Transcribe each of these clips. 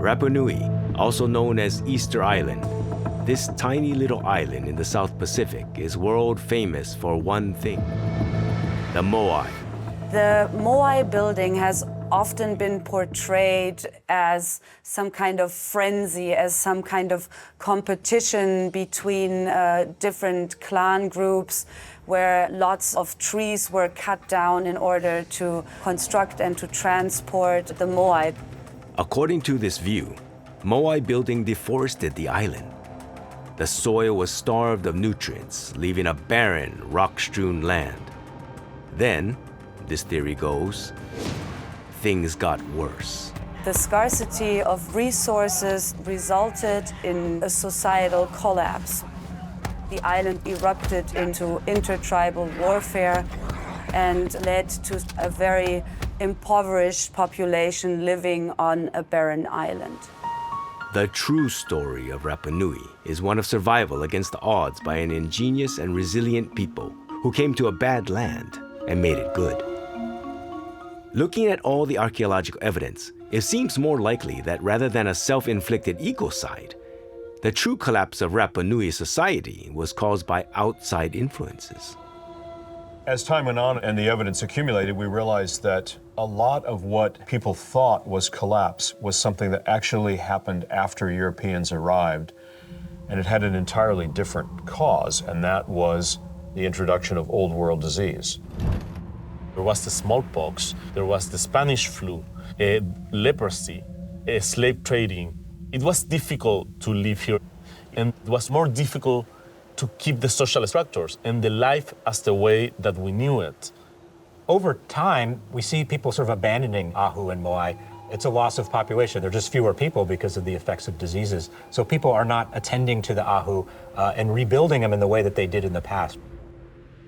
Rapa Nui, also known as Easter Island. This tiny little island in the South Pacific is world famous for one thing: the Moai. The Moai building has often been portrayed as some kind of frenzy, as some kind of competition between different clan groups, where lots of trees were cut down in order to construct and to transport the Moai. According to this view, Moai building deforested the island. The soil was starved of nutrients, leaving a barren, rock-strewn land. Then, this theory goes, things got worse. The scarcity of resources resulted in a societal collapse. The island erupted into intertribal warfare and led to a very impoverished population living on a barren island. The true story of Rapa Nui is one of survival against the odds by an ingenious and resilient people who came to a bad land and made it good. Looking at all the archaeological evidence, it seems more likely that rather than a self-inflicted ecocide, the true collapse of Rapa Nui society was caused by outside influences. As time went on and the evidence accumulated, we realized that a lot of what people thought was collapse was something that actually happened after Europeans arrived, and it had an entirely different cause, and that was the introduction of Old World disease. There was the smallpox, there was the Spanish flu, leprosy, slave trading. It was difficult to live here, and it was more difficult to keep the social structures and the life as the way that we knew it. Over time, we see people sort of abandoning Ahu and Moai. It's a loss of population. There are just fewer people because of the effects of diseases. So people are not attending to the Ahu and rebuilding them in the way that they did in the past.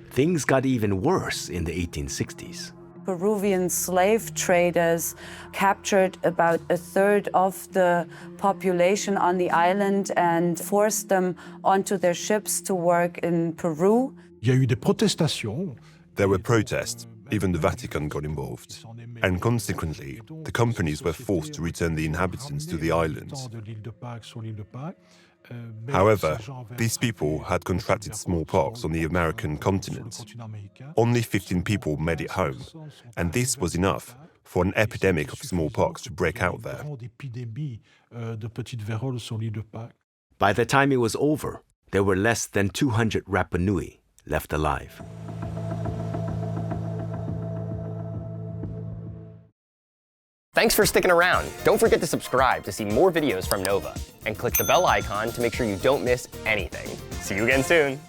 Things got even worse in the 1860s. Peruvian slave traders captured about a third of the population on the island and forced them onto their ships to work in Peru. Il y a eu des protestations. There were protests. Even the Vatican got involved. And consequently, the companies were forced to return the inhabitants to the islands. However, these people had contracted smallpox on the American continent. Only 15 people made it home, and this was enough for an epidemic of smallpox to break out there. By the time it was over, there were less than 200 Rapa Nui left alive. Thanks for sticking around. Don't forget to subscribe to see more videos from Nova, and click the bell icon to make sure you don't miss anything. See you again soon.